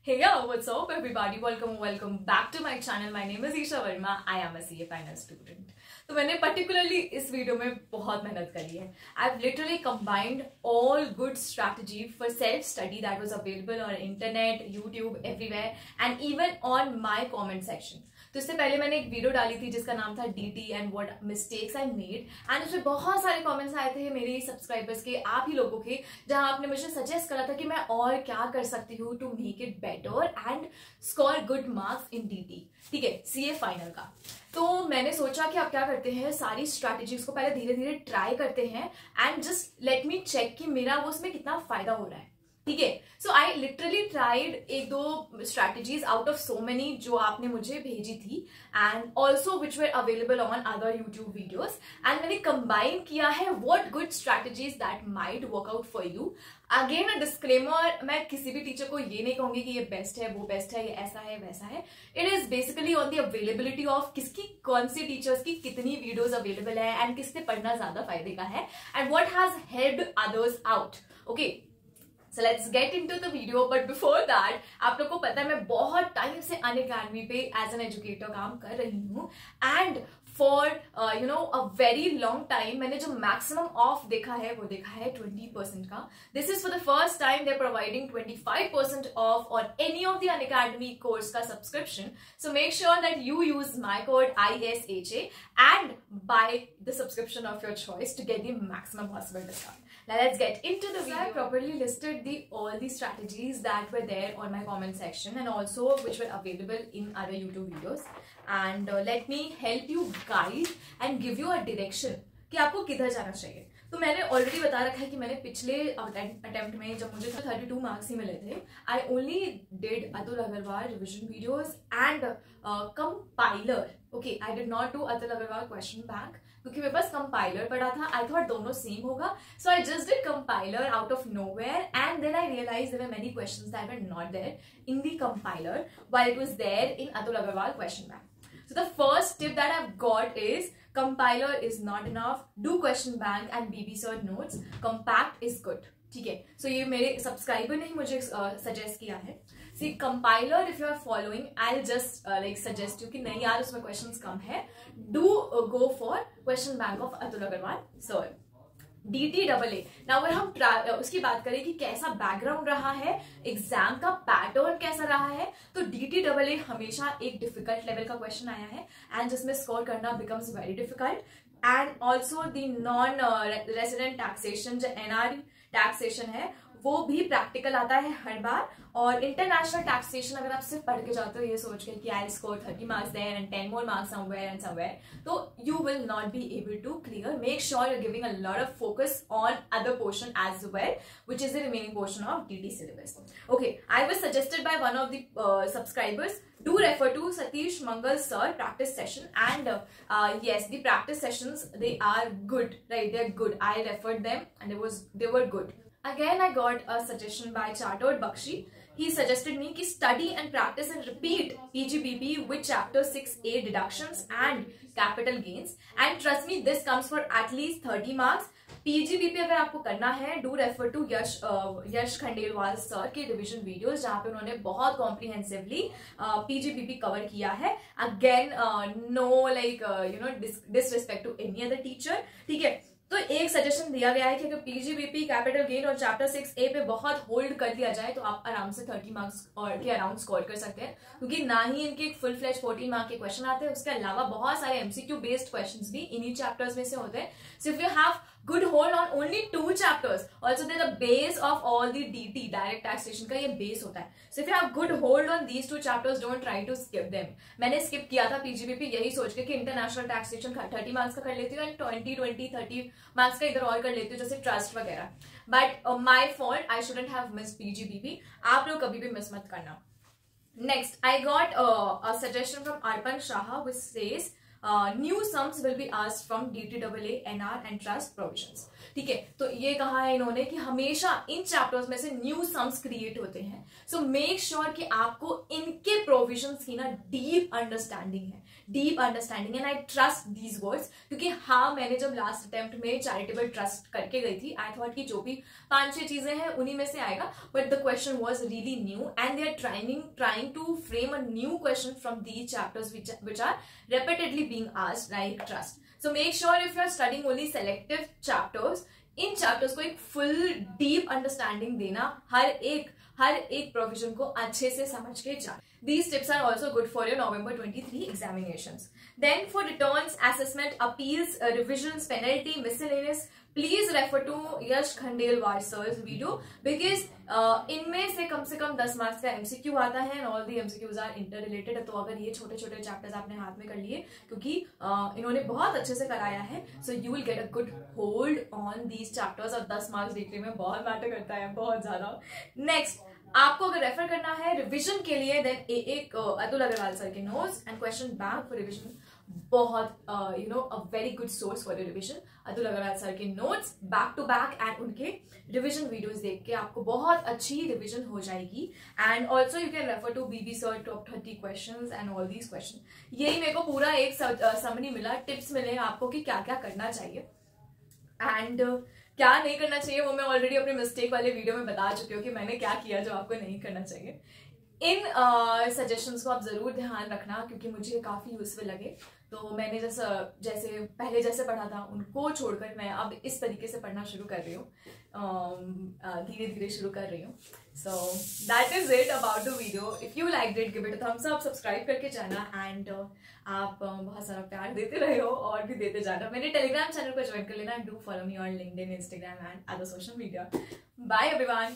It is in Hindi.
Hey yo, what's up everybody? Welcome back to my channel. My name is Isha Verma. I am a CA final student. तो मैंने particularly इस वीडियो में बहुत मेहनत करी है. I've literally combined all good strategy for self study that was available on internet, YouTube, everywhere and even on my comment section. तो इससे पहले मैंने एक वीडियो डाली थी जिसका नाम था DT and what mistakes I made and उसमें बहुत सारे कमेंट्स आए थे मेरे सब्सक्राइबर्स के, आप ही लोगों के, जहां आपने मुझे सजेस्ट करा था कि मैं और क्या कर सकती हूँ to make it better and score good marks in DT. ठीक है, CA फाइनल का. तो मैंने सोचा कि आप क्या करते हैं, सारी स्ट्रैटेजीज को पहले धीरे धीरे ट्राई करते हैं and just let me check कि मेरा वो उसमें कितना फायदा हो रहा है. ठीक है, सो आई लिटरली ट्राइड एक दो strategies out of so many जो आपने मुझे भेजी थी and also which where available on other YouTube videos and मैंने कंबाइन किया है what good strategies that might work out for you. Again a disclaimer, मैं किसी भी टीचर को ये नहीं कहूंगी कि ये बेस्ट है, वो बेस्ट है, ये ऐसा है वैसा है. It is basically on the availability of किसकी कौन सी टीचर्स की कितनी वीडियोज अवेलेबल है एंड किससे पढ़ना ज्यादा फायदे का है and what has helped others out. Okay, So let's get into the video, but before that, आप लोग को पता है मैं बहुत टाइम से अनअकैडमी पे एज एन एजुकेटर काम कर रही हूँ and for a very long time मैंने जो मैक्सिमम ऑफ देखा है वो देखा है 20% का. This is for the first time they are providing 25% off on any of the Unacademy course का subscription. So make sure that you use my code ISHA and buy the subscription of your choice to get the maximum possible discount. Now let's get into the video. I properly listed all the strategies that were there on my comment section and also which were available in other YouTube videos. And let me help you guide and give you a direction कि आपको किधर जाना चाहिए. तो मैंने ऑलरेडी बता रखा है कि मैंने पिछले अटेम्प्ट में जब मुझे 32 मार्क्स ही मिले थे, I only did Atul Agrawal revision videos and compiler. Okay, I did not do Atul Agarwal question bank क्योंकि मेरे पास कंपाइलर पड़ा था. आई थॉट दोनों सेम होगा, so I just did compiler out of nowhere and then I realise there were many questions that were not there in the compiler while it was there in Atul Agarwal question bank. So the first tip that I've got is compiler is not enough. Do question bank and BB Sir notes. Compact is good. ठीक है, so ये मेरे सब्सक्राइबर ने ही मुझे सजेस्ट किया है. See compiler if you are following, I'll just like suggest you कि नहीं यार उसमें questions कम है. Do go for question bank of Atul Agrawal sir. DTAA. Now अगर हम उसकी बात करें कि कैसा बैकग्राउंड रहा है, एग्जाम का पैटर्न कैसा रहा है, तो DTAA हमेशा एक डिफिकल्ट लेवल का क्वेश्चन आया है एंड जिसमें स्कोर करना becomes very difficult. And also the non resident taxation जो NRE टैक्सेशन है वो भी प्रैक्टिकल आता है हर बार. और इंटरनेशनल टैक्सेशन अगर आप सिर्फ पढ़ के जाते हो ये सोच के कि I score 30 marks there and 10 more marks somewhere and somewhere, तो you will not be able to clear. Make sure you're giving a lot of focus on other portion as well, which is the remaining portion of DT syllabus. Okay, I was suggested by one of the subscribers, do refer to Satish Mangal sir practice session and yes, the practice sessions, they are good, right? They're good. I referred them and they were good. Again, I got a suggestion by Chartered Bakshi. He suggested me कि study and practice and repeat PGBP with chapter 6A deductions and capital gains. And trust me, this comes for at least 30 marks. PGBP अगर आपको करना है, do refer to Yash Khandelwal sir के रिविजन वीडियोस जहाँ पे उन्होंने बहुत कॉम्प्रिहेंसिवली PGBP कवर किया है. Again no like disrespect to any other teacher. ठीक है, तो एक सजेशन दिया गया है कि अगर PGBP कैपिटल गेन और चैप्टर 6A पे बहुत होल्ड कर दिया जाए तो आप आराम से 30 मार्क्स और के अराउंड स्कोर कर सकते हैं, क्योंकि ना ही इनके फुल फ्लैश 14 मार्क के क्वेश्चन आते हैं, उसके अलावा बहुत सारे MCQ बेस्ड क्वेश्चंस भी इन्हीं चैप्टर्स में से होते हैं. So if you have good hold on only 2 chapters, also they're the base of all the DT direct taxation का ये base होता है. So if you have good hold on these 2 chapters, don't try to skip them. मैंने skip किया था PGBP यही सोच के कि इंटरनेशनल टैक्सेशन 30 मार्क्स का कर लेती हूँ एंड 30 मार्क्स का इधर और कर लेती हूँ जैसे ट्रस्ट वगैरह. But my fault, I shouldn't have miss PGBP. आप लोग कभी भी मिस मत करना. Next, I got a suggestion from Arpan Shah which says new sums will be asked from DTAA, NR and trust provisions. ठीक है, तो ये कहा है इन्होंने कि हमेशा इन चैप्टर्स में से न्यू सम्स क्रिएट होते हैं। सो मेक श्योर कि आपको इनके प्रोविजंस की ना डीप अंडरस्टैंडिंग है, deep understanding. And I trust these words, क्योंकि हाँ, मैंने जब लास्ट अटेम्प्ट में चैरिटेबल ट्रस्ट करके गई थी, आई थॉट कि जो भी 5-6 चीजें हैं उन्हीं में से आएगा, but the question was really new and they are trying to frame a new question from these chapters which are repeatedly being asked like trust. So make sure if you are studying only selective chapters, in chapters को एक फुल डीप अंडरस्टैंडिंग देना, हर एक प्रोविजन को अच्छे से समझ के जा। These tips are also good for your November 23 examinations. Then for returns, assessment, appeals, revisions, penalty, miscellaneous, please refer to Yash Khandelwal sir's video because इनमें से कम 10 मार्क्स का MCQ आता है and all the MCQs are interrelated। तो अगर ये छोटे छोटे चैप्टर्स आपने हाथ में कर लिए, क्योंकि इन्होंने बहुत अच्छे से कराया है, so you will get a good hold on these chapters। और 10 मार्क्स डिग्री में बहुत मैटर करता है, बहुत ज्यादा। नेक्स्ट, आपको अगर रेफर करना है रिवीजन के लिए, देन एक अतुल अग्रवाल सर के notes and question bank for revision, बहुत uh very good source for revision. Atul Agarwal sir के notes back to back and उनके रिवीजन वीडियोस देख के आपको बहुत अच्छी रिवीजन हो जाएगी। And also you can refer to BB sir top 30 questions and all these question. यही मेरे को पूरा एक समरी मिला, टिप्स मिले आपको कि क्या क्या करना चाहिए एंड क्या नहीं करना चाहिए। वो मैं ऑलरेडी अपने मिस्टेक वाले वीडियो में बता चुकी हूँ कि मैंने क्या किया जो आपको नहीं करना चाहिए। इन सजेशंस को आप जरूर ध्यान रखना, क्योंकि मुझे काफी यूजफुल लगे। तो मैंने जैसे पहले जैसे पढ़ा था उनको छोड़कर मैं अब इस तरीके से पढ़ना शुरू कर रही हूँ, धीरे धीरे शुरू कर रही हूँ। So that is it about the video. If you like it, give it a thumbs up, subscribe करके जाना एंड आप बहुत सारा प्यार देते रहे हो और भी देते जाना। मेरे टेलीग्राम चैनल को ज्वाइन कर लेना। Do follow me on LinkedIn, Instagram and other social media. Bye everyone.